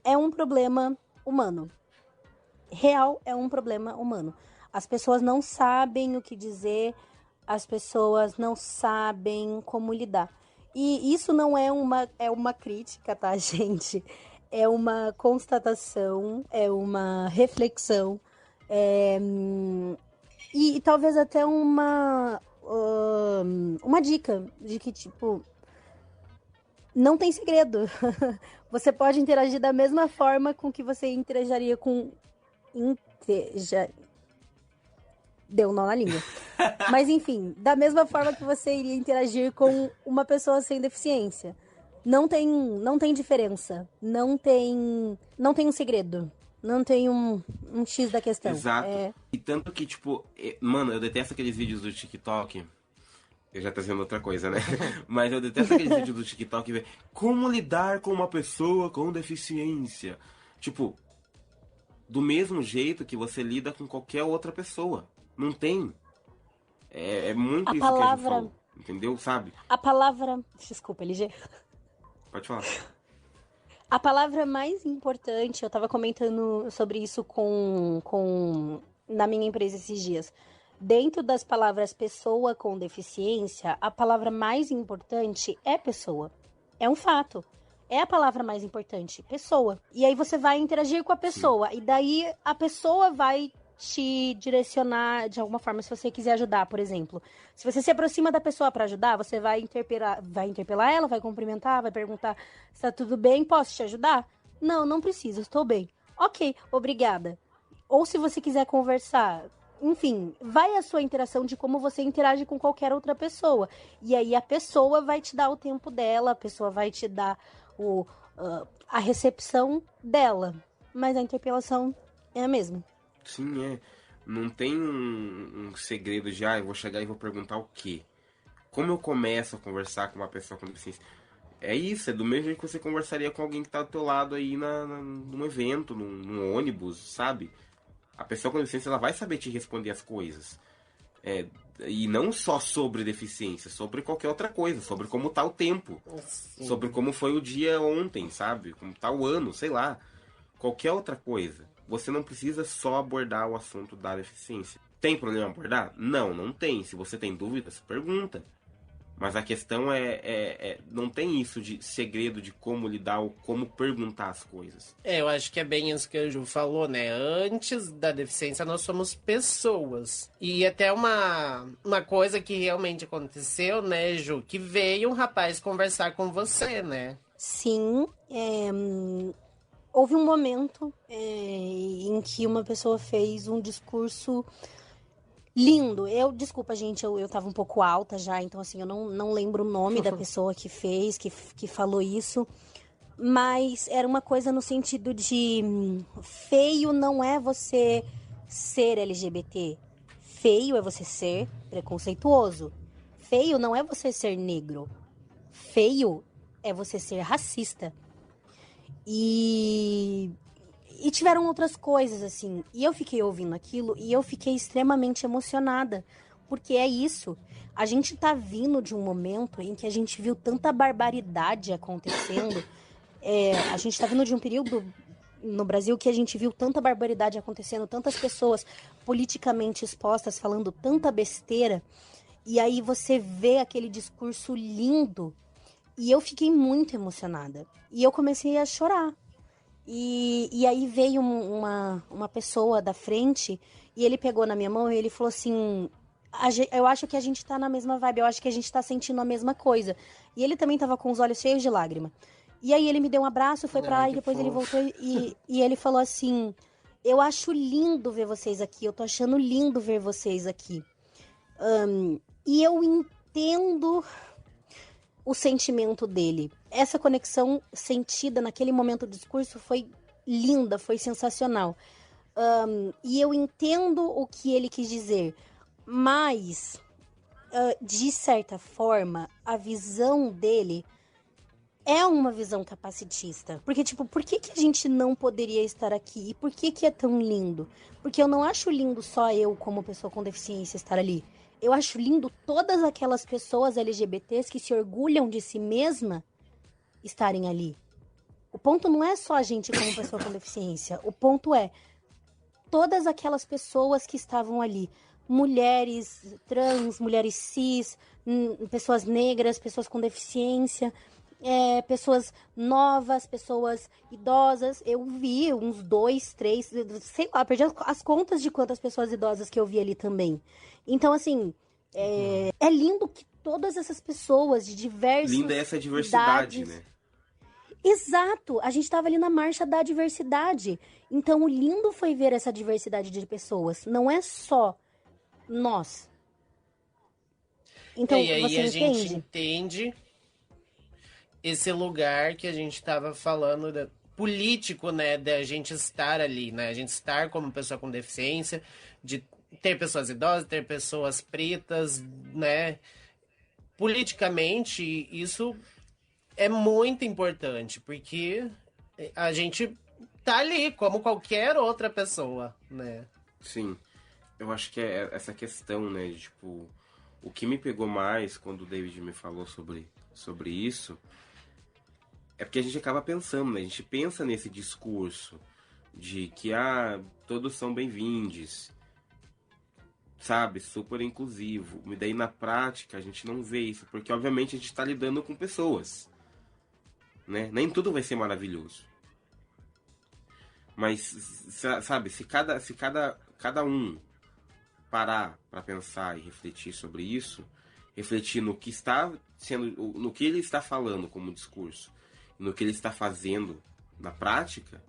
É um problema humano. Real, é um problema humano. As pessoas não sabem o que dizer, as pessoas não sabem como lidar. E isso não é uma crítica, tá, gente? É uma constatação, é uma reflexão E talvez até uma dica de que, tipo, não tem segredo. Você pode interagir da mesma forma com que você interagiria com... Deu um nó na língua. Mas enfim, da mesma forma que você iria interagir com uma pessoa sem deficiência. Não tem diferença. Não tem um segredo. Não tem um X da questão. Exato. E tanto que, tipo, mano, eu detesto aqueles vídeos do TikTok. Eu já tô dizendo outra coisa, né? Mas eu detesto aqueles vídeos do TikTok ver como lidar com uma pessoa com deficiência. Tipo, do mesmo jeito que você lida com qualquer outra pessoa. Não tem. É muito isso que a gente falou. Entendeu? Sabe? A palavra... Desculpa, LG. Pode falar. A palavra mais importante, eu tava comentando sobre isso na minha empresa esses dias. Dentro das palavras pessoa com deficiência, a palavra mais importante é pessoa. É um fato. É a palavra mais importante, pessoa. E aí você vai interagir com a pessoa. Sim. E daí a pessoa vai te direcionar de alguma forma, se você quiser ajudar, por exemplo. Se você se aproxima da pessoa para ajudar, você vai interpelar ela, vai cumprimentar, vai perguntar se tá tudo bem, posso te ajudar? Não preciso, estou bem. Ok, obrigada. Ou se você quiser conversar, enfim, vai a sua interação de como você interage com qualquer outra pessoa. E aí a pessoa vai te dar o tempo dela, a pessoa vai te dar a recepção dela. Mas a interpelação é a mesma. Sim, não tem um segredo de, eu vou chegar e vou perguntar o quê? Como eu começo a conversar com uma pessoa com deficiência? É isso, é do mesmo jeito que você conversaria com alguém que tá do teu lado aí num evento, num ônibus, sabe? A pessoa com deficiência, ela vai saber te responder as coisas. E não só sobre deficiência, sobre qualquer outra coisa, sobre como tá o tempo, sobre como foi o dia ontem, sabe? Como tá o ano, sei lá. Qualquer outra coisa. Você não precisa só abordar o assunto da deficiência. Tem problema abordar? Não tem. Se você tem dúvidas, pergunta. Mas a questão não tem isso de segredo de como lidar ou como perguntar as coisas. Eu acho que é bem isso que a Ju falou, né? Antes da deficiência, nós somos pessoas. E até uma coisa que realmente aconteceu, né, Ju? Que veio um rapaz conversar com você, né? Sim, houve um momento em que uma pessoa fez um discurso lindo. Desculpa, gente, eu tava um pouco alta já, então assim, eu não lembro o nome da pessoa que fez, que falou isso. Mas era uma coisa no sentido de feio não é você ser LGBT. Feio é você ser preconceituoso. Feio não é você ser negro. Feio é você ser racista. E tiveram outras coisas, assim. E eu fiquei ouvindo aquilo e eu fiquei extremamente emocionada. Porque é isso. A gente tá vindo de um momento em que a gente viu tanta barbaridade acontecendo. A gente tá vindo de um período no Brasil que a gente viu tanta barbaridade acontecendo, tantas pessoas politicamente expostas falando tanta besteira. E aí você vê aquele discurso lindo. E eu fiquei muito emocionada. E eu comecei a chorar. E aí veio uma pessoa da frente e ele pegou na minha mão e ele falou assim... Eu acho que a gente tá na mesma vibe, eu acho que a gente tá sentindo a mesma coisa. E ele também tava com os olhos cheios de lágrima. E aí ele me deu um abraço, foi pra lá e depois ele voltou e ele falou assim... Eu acho lindo ver vocês aqui, eu tô achando lindo ver vocês aqui. E eu entendo o sentimento dele. Essa conexão sentida naquele momento do discurso foi linda, foi sensacional. E eu entendo o que ele quis dizer, mas, de certa forma, a visão dele é uma visão capacitista. Porque, tipo, por que a gente não poderia estar aqui? E por que é tão lindo? Porque eu não acho lindo só eu, como pessoa com deficiência, estar ali. Eu acho lindo todas aquelas pessoas LGBTs que se orgulham de si mesma estarem ali. O ponto não é só a gente como pessoa com deficiência. O ponto é todas aquelas pessoas que estavam ali. Mulheres trans, mulheres cis, pessoas negras, pessoas com deficiência. pessoas novas, pessoas idosas. Eu vi uns 2, 3, sei lá, perdi as contas de quantas pessoas idosas que eu vi ali também. Então, assim, é lindo que todas essas pessoas de Linda é diversas essa diversidade, idades. né? Exato, a gente estava ali na marcha da diversidade. Então, o lindo foi ver essa diversidade de pessoas. Não é só nós. E Então, aí você a gente entende? entende esse lugar que a gente estava falando político, né, da gente estar ali, né, a gente estar como pessoa com deficiência, de ter pessoas idosas, ter pessoas pretas, né, politicamente isso é muito importante, porque a gente tá ali como qualquer outra pessoa, né? Sim. Eu acho que é essa questão, né? De, tipo, o que me pegou mais quando o David me falou sobre isso é porque a gente acaba pensando, né? A gente pensa nesse discurso de que, todos são bem-vindos, sabe? Super inclusivo. E daí na prática a gente não vê isso, porque obviamente a gente está lidando com pessoas, né? Nem tudo vai ser maravilhoso. Mas, sabe, se cada um parar para pensar e refletir sobre isso, refletir no que está sendo, no que ele está falando como discurso, no que ele está fazendo na prática,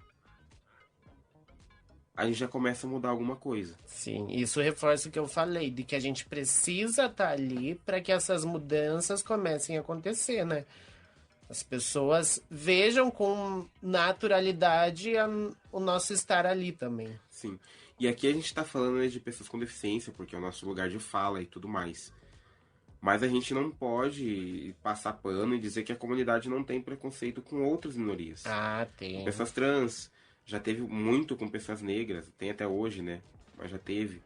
a gente já começa a mudar alguma coisa. Sim, isso reforça o que eu falei, de que a gente precisa estar ali para que essas mudanças comecem a acontecer, né? As pessoas vejam com naturalidade o nosso estar ali também. Sim. E aqui a gente está falando, né, de pessoas com deficiência, porque é o nosso lugar de fala e tudo mais. Mas a gente não pode passar pano e dizer que a comunidade não tem preconceito com outras minorias. Ah, Com tem. pessoas trans, já teve muito com pessoas negras, tem até hoje, né? Mas já teve.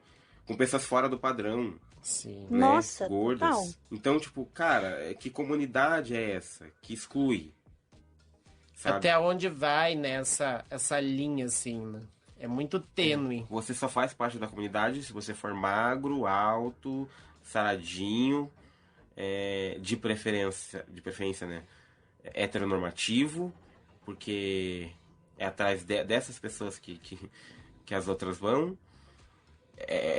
Com pessoas fora do padrão, Sim. né? Nossa, total. Gordas. Então, tipo, cara, que comunidade é essa que exclui, sabe? Até onde vai nessa essa linha, assim, né? É muito tênue. Você só faz parte da comunidade se você for magro, alto, saradinho, de preferência, né? Heteronormativo, porque é atrás dessas pessoas que as outras vão.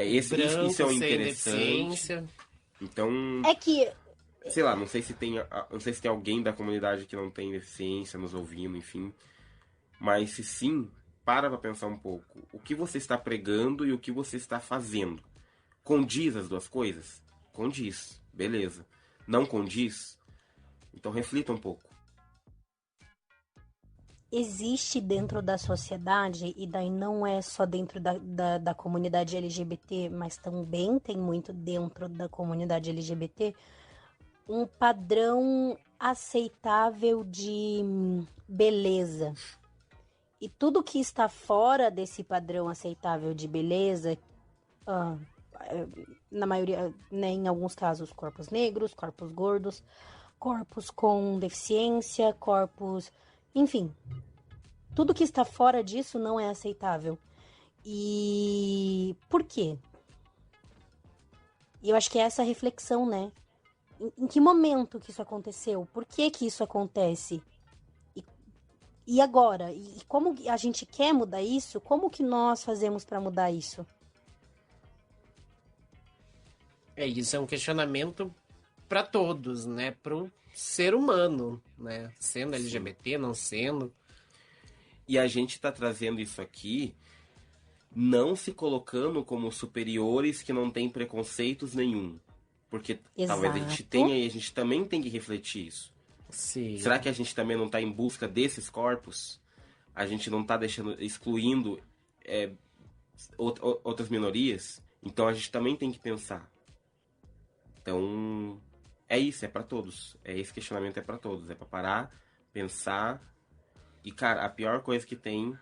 Isso é Branco, o sem interessante. deficiência. Então, É que sei lá, não sei se tem alguém da comunidade que não tem deficiência nos ouvindo, enfim. Mas se sim, para pensar um pouco. O que você está pregando e o que você está fazendo. Condiz as duas coisas? Condiz, beleza. Não condiz? Então reflita um pouco. existe dentro da sociedade, e daí não é só dentro da comunidade LGBT, mas também tem muito dentro da comunidade LGBT, um padrão aceitável de beleza. E tudo que está fora desse padrão aceitável de beleza, ah, na maioria, né, em alguns casos, corpos negros, corpos gordos, corpos com deficiência, corpos. Enfim, tudo que está fora disso não é aceitável. E por quê? E eu acho que é essa reflexão, né? Em que momento que isso aconteceu? Por que que isso acontece? E agora? E como a gente quer mudar isso? Como que nós fazemos para mudar isso? Isso é um questionamento para todos, né? Pro ser humano, né? Sendo LGBT, não sendo. E a gente está trazendo isso aqui não se colocando como superiores que não têm preconceitos nenhum. Porque talvez a gente Exato. tenha e a gente também tem que refletir isso. Sim. Será que a gente também não está em busca desses corpos? A gente não está excluindo outras minorias? Então a gente também tem que pensar. Então é isso, é para todos. Esse questionamento é para todos. É para parar, pensar. E cara, a pior coisa que tem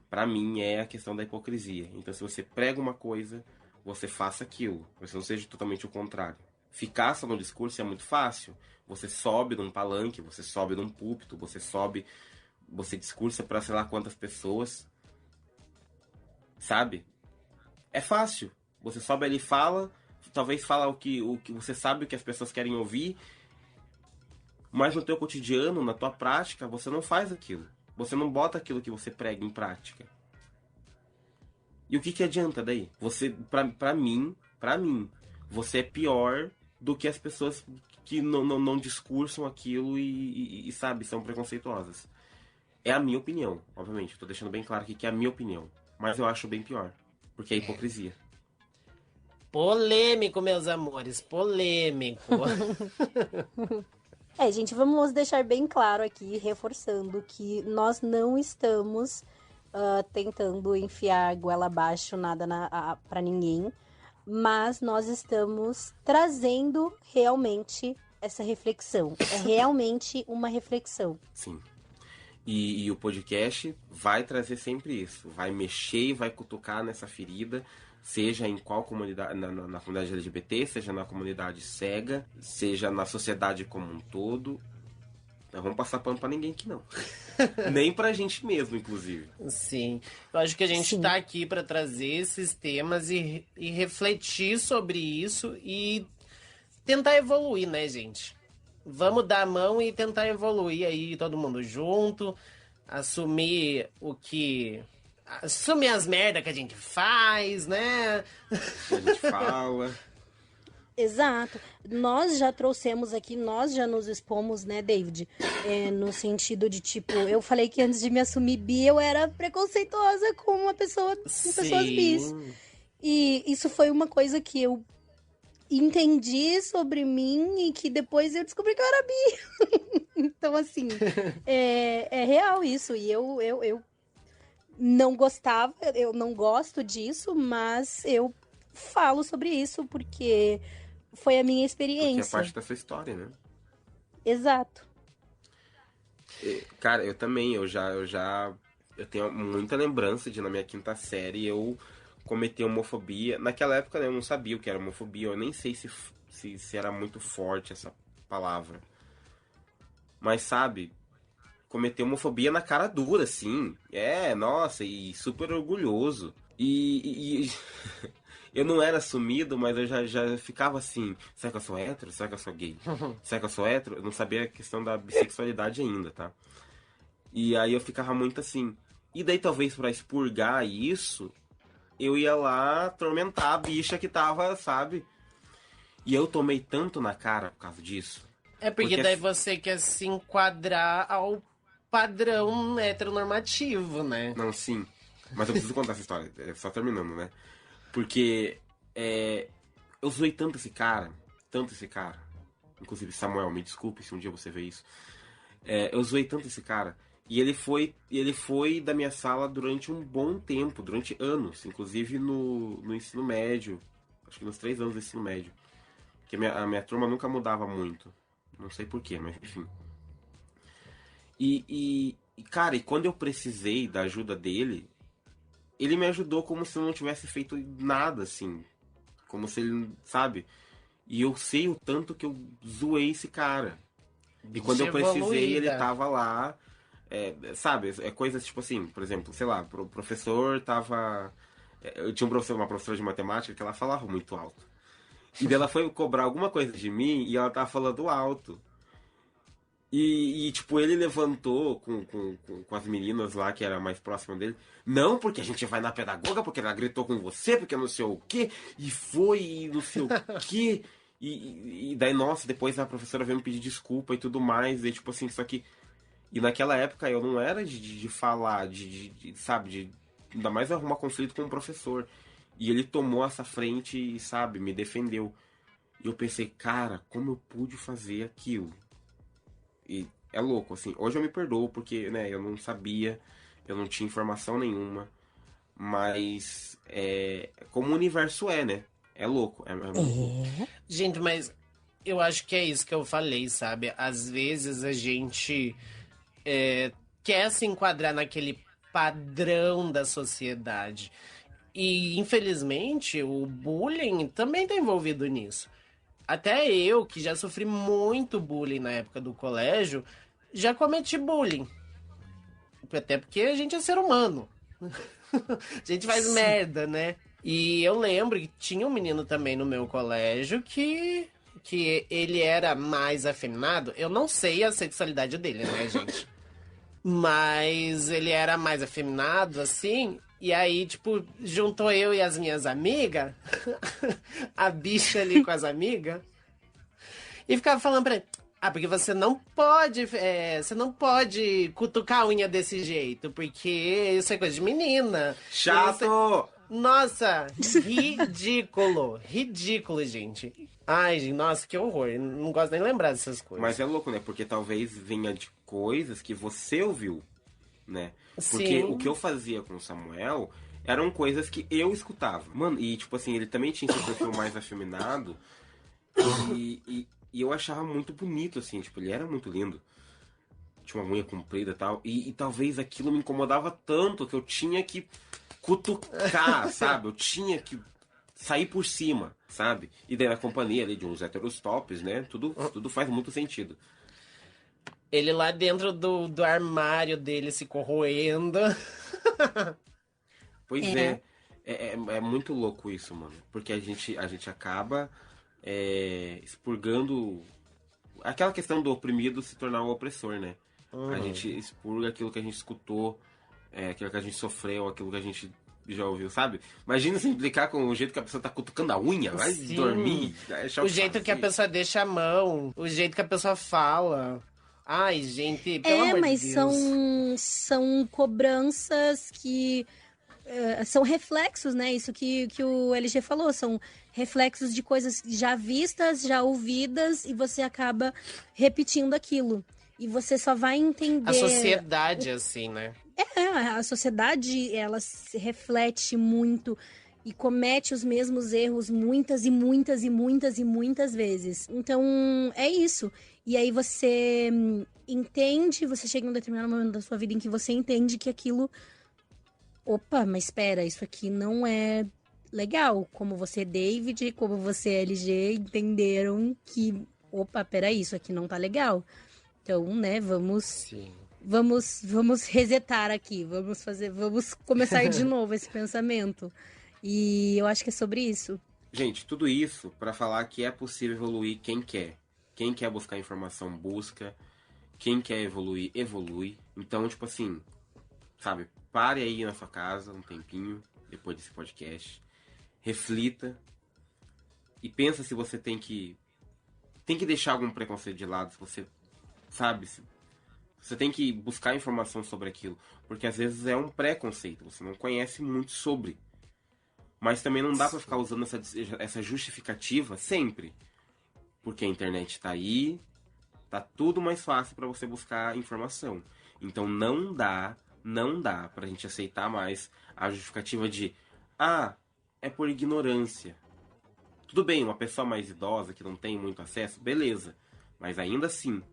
pra mim é a questão da hipocrisia. Então se você prega uma coisa, você faça aquilo. Você não seja totalmente o contrário. Ficar só no discurso é muito fácil. Você sobe num palanque, você sobe num púlpito, você discursa pra sei lá quantas pessoas. Sabe? É fácil. Você sobe ali e fala, talvez fala o que você sabe o que as pessoas querem ouvir, Mas no teu cotidiano, na tua prática, você não faz aquilo. Você não bota aquilo que você prega em prática. E o que adianta daí? Você, pra mim, você é pior do que as pessoas que não discursam aquilo e sabe, são preconceituosas. É a minha opinião, obviamente. Tô deixando bem claro aqui que é a minha opinião. Mas eu acho bem pior. Porque é hipocrisia. Polêmico, meus amores, polêmico. Gente, vamos deixar bem claro aqui, reforçando que nós não estamos tentando enfiar a goela abaixo nada pra ninguém, mas nós estamos trazendo realmente essa reflexão. É realmente uma reflexão. Sim. E o podcast vai trazer sempre isso. Vai mexer e vai cutucar nessa ferida, seja em qual comunidade, na comunidade LGBT, seja na comunidade cega, seja na sociedade como um todo. Não vamos passar pano pra ninguém aqui, não. Nem pra gente mesmo, inclusive. Sim, eu acho que a gente tá aqui pra trazer esses temas e refletir sobre isso e tentar evoluir, né, gente? Vamos dar a mão e tentar evoluir aí, todo mundo junto, assumir assumir as merdas que a gente faz, né? Que a gente fala. Exato. Nós já trouxemos aqui, nós já nos expomos, né, David? No sentido de, tipo, eu falei que antes de me assumir bi, eu era preconceituosa com uma pessoa, com pessoas bis. E isso foi uma coisa que eu entendi sobre mim e que depois eu descobri que eu era bi. Então, assim, é real isso. E eu não gostava, eu não gosto disso, mas eu falo sobre isso porque foi a minha experiência. Porque é parte da sua história, né? Exato. Cara, eu também, eu tenho muita lembrança de na minha quinta série eu cometi homofobia. Naquela época, né, eu não sabia o que era homofobia, eu nem sei se era muito forte essa palavra. Mas sabe, cometer homofobia na cara dura, assim. Nossa, e super orgulhoso. E eu não era assumido, mas eu já ficava assim, será que eu sou hétero? Será que eu sou gay? Será que eu sou hétero? Eu não sabia a questão da bissexualidade ainda, tá? E aí eu ficava muito assim. E daí talvez pra expurgar isso, eu ia lá atormentar a bicha que tava, sabe? E eu tomei tanto na cara por causa disso. É porque daí você quer se enquadrar ao padrão heteronormativo, né? Não, sim. Mas eu preciso contar essa história, só terminando, né? Porque eu zoei tanto esse cara. Inclusive, Samuel, me desculpe se um dia você vê isso. Eu zoei tanto esse cara. E ele foi da minha sala durante um bom tempo, durante anos. Inclusive no ensino médio. Acho que nos 3 anos do ensino médio. Porque a minha turma nunca mudava muito. Não sei porquê, mas enfim. Cara, e quando eu precisei da ajuda dele, ele me ajudou como se eu não tivesse feito nada, assim. Como se ele, sabe? E eu sei o tanto que eu zoei esse cara. E quando eu precisei, ele tava lá. Sabe? Coisas tipo assim, por exemplo, sei lá, o professor tava. Eu tinha uma professora de matemática que ela falava muito alto. E daí ela foi cobrar alguma coisa de mim e ela tava falando alto. Tipo, ele levantou com as meninas lá, que era mais próxima dele. Não, porque a gente vai na pedagoga, porque ela gritou com você, porque não sei o quê. E foi, e não sei o quê. E daí, nossa, depois a professora veio me pedir desculpa e tudo mais. E tipo assim, só que... E naquela época eu não era de falar, sabe, ainda mais arrumar conflito com o professor. E ele tomou essa frente e, sabe, me defendeu. E eu pensei, cara, como eu pude fazer aquilo? E é louco, assim. Hoje eu me perdoo porque, né, eu não sabia, eu não tinha informação nenhuma. Mas como o universo né? É louco. É muito louco. Gente, mas eu acho que é isso que eu falei, sabe? Às vezes a gente quer se enquadrar naquele padrão da sociedade. E, infelizmente, o bullying também tá envolvido nisso. Até eu, que já sofri muito bullying na época do colégio, já cometi bullying. Até porque a gente é ser humano. A gente faz merda, né? E eu lembro que tinha um menino também no meu colégio que porque ele era mais afeminado. Eu não sei a sexualidade dele, né, gente? Mas ele era mais afeminado, assim. E aí, tipo, juntou eu e as minhas amigas, a bicha ali com as amigas, e ficava falando pra ele, porque você não pode cutucar a unha desse jeito, porque isso é coisa de menina. Chato! Nossa, ridículo, ridículo, gente. Ai, gente, nossa, que horror, não gosto nem de lembrar dessas coisas. Mas é louco, né? Porque talvez venha de coisas que você ouviu, né? Porque Sim. o que eu fazia com o Samuel eram coisas que eu escutava. Mano, e tipo assim, ele também tinha esse perfil mais afeminado. E eu achava muito bonito, assim, tipo, ele era muito lindo. Tinha uma unha comprida e tal. E talvez aquilo me incomodava tanto que eu tinha que cutucar, sabe? Eu tinha que sair por cima, sabe? E daí na companhia ali de uns héteros tops, né? Tudo faz muito sentido. Ele lá dentro do armário dele se corroendo. Pois é muito louco isso, mano. Porque a gente acaba expurgando aquela questão do oprimido se tornar o opressor, né? A gente expurga aquilo que a gente escutou, aquilo que a gente sofreu, aquilo que a gente já ouviu, sabe? Imagina se implicar com o jeito que a pessoa tá cutucando a unha, vai Sim. dormir. O jeito que a pessoa deixa a mão, o jeito que a pessoa fala. Ai, gente, pelo amor Mas de Deus. são cobranças que são reflexos, né? Isso que o LG falou, são reflexos de coisas já vistas, já ouvidas, e você acaba repetindo aquilo. E você só vai entender. A sociedade, assim, né? A sociedade, ela se reflete muito e comete os mesmos erros muitas e muitas e muitas e muitas vezes. Então, é isso. E aí você entende, você chega em um determinado momento da sua vida em que você entende que aquilo... Opa, mas espera, isso aqui não é legal. Como você, David, como você, LG, entenderam que... Opa, peraí, isso aqui não tá legal. Então, né, Sim. Vamos resetar aqui, vamos começar de novo esse pensamento. E eu acho que é sobre isso. Gente, tudo isso pra falar que é possível evoluir quem quer. Quem quer buscar informação, busca. Quem quer evoluir, evolui. Então, tipo assim, sabe, pare aí na sua casa um tempinho, depois desse podcast. Reflita. E pensa se você tem que deixar algum preconceito de lado, se você, sabe, você tem que buscar informação sobre aquilo. Porque às vezes é um preconceito, você não conhece muito sobre. Mas também não dá pra ficar usando essa justificativa sempre. Porque a internet tá aí, tá tudo mais fácil pra você buscar informação. Então não dá pra gente aceitar mais a justificativa de é por ignorância. Tudo bem, uma pessoa mais idosa que não tem muito acesso, beleza. Mas ainda assim,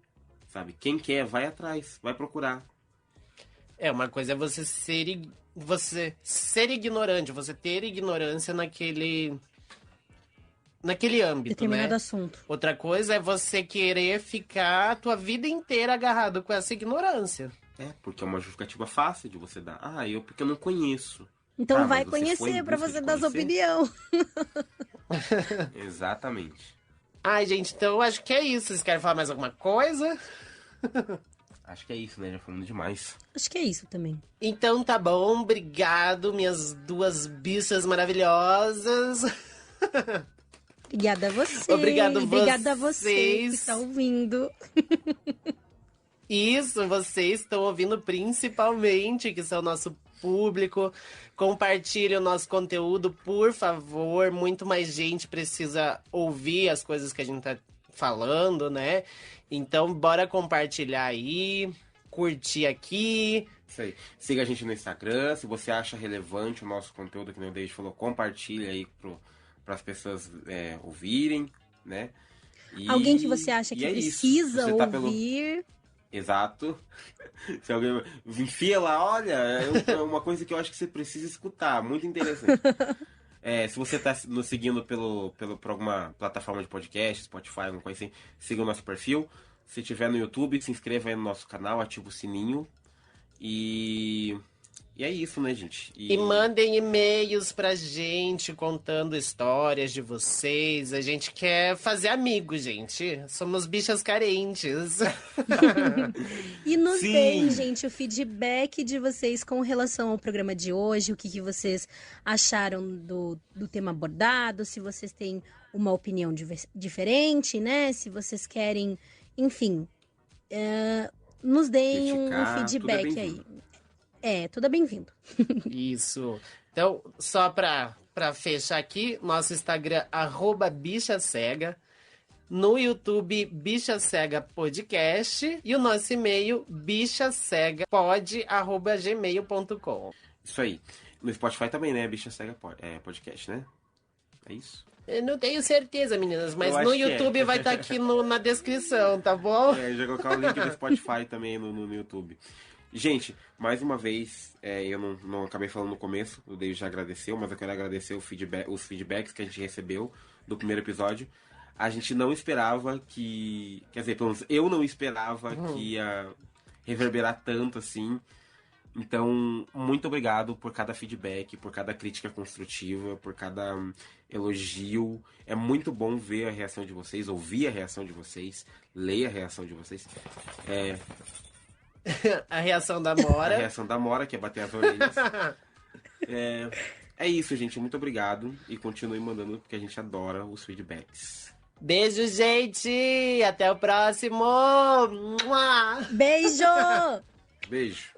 sabe, quem quer vai atrás, vai procurar. Uma coisa é você ser ignorante, você ter ignorância naquele âmbito, Determinado né? assunto. Outra coisa é você querer ficar a tua vida inteira agarrado com essa ignorância. Porque é uma justificativa fácil de você dar. Porque eu não conheço. Então mas vai você foi em conhecer pra busca você de dar sua conhecer? opinião. Exatamente. Ai, gente, então eu acho que é isso. Vocês querem falar mais alguma coisa? Acho que é isso, né? Já falando demais. Acho que é isso também. Então tá bom, obrigado, minhas duas bichas maravilhosas. Obrigada a você. Obrigado Obrigada a você que vocês. está ouvindo. Isso, vocês estão ouvindo principalmente, que são o nosso público. Compartilhe o nosso conteúdo, por favor. Muito mais gente precisa ouvir as coisas que a gente tá falando, né? Então, bora compartilhar aí, curtir aqui. Isso aí. Siga a gente no Instagram. Se você acha relevante o nosso conteúdo, que nem o David falou, compartilha aí para as pessoas ouvirem, né? Alguém que você acha que precisa você tá ouvir. Exato. Se alguém enfia lá, olha, é uma coisa que eu acho que você precisa escutar, muito interessante. Se você está nos seguindo por alguma plataforma de podcast, Spotify, alguma coisa assim, siga o nosso perfil. Se estiver no YouTube, se inscreva aí no nosso canal, ativa o sininho. E E é isso, né, gente? E mandem e-mails pra gente contando histórias de vocês. A gente quer fazer amigos, gente. Somos bichas carentes. E nos Sim. deem, gente, o feedback de vocês com relação ao programa de hoje, o que vocês acharam do tema abordado, se vocês têm uma opinião diferente, né? Se vocês querem, enfim, nos deem um Criticar, feedback tudo é aí. bem-vindo. Tudo é bem-vindo. Isso. Então, só pra fechar aqui, nosso Instagram, @bichacega. No YouTube, Bicha Cega Podcast. E o nosso e-mail, bichacegapod@gmail.com. Isso aí. No Spotify também, né? Bicha Cega Podcast, né? É isso? Eu não tenho certeza, meninas, mas Eu acho no que é. YouTube vai estar aqui na descrição, tá bom? Já colocar o link do Spotify também no YouTube. Gente, mais uma vez, eu não acabei falando no começo, o David já agradeceu, mas eu quero agradecer os feedbacks que a gente recebeu do primeiro episódio. A gente não esperava que... Quer dizer, pelo menos eu não esperava que ia reverberar tanto assim. Então, muito obrigado por cada feedback, por cada crítica construtiva, por cada elogio. É muito bom ver a reação de vocês, ouvir a reação de vocês, ler a reação de vocês. A reação da A Mora. reação da Mora, que é bater as orelhas. É isso, gente. Muito obrigado. E continue mandando, porque a gente adora os feedbacks. Beijo, gente! Até o próximo! Mua! Beijo! Beijo.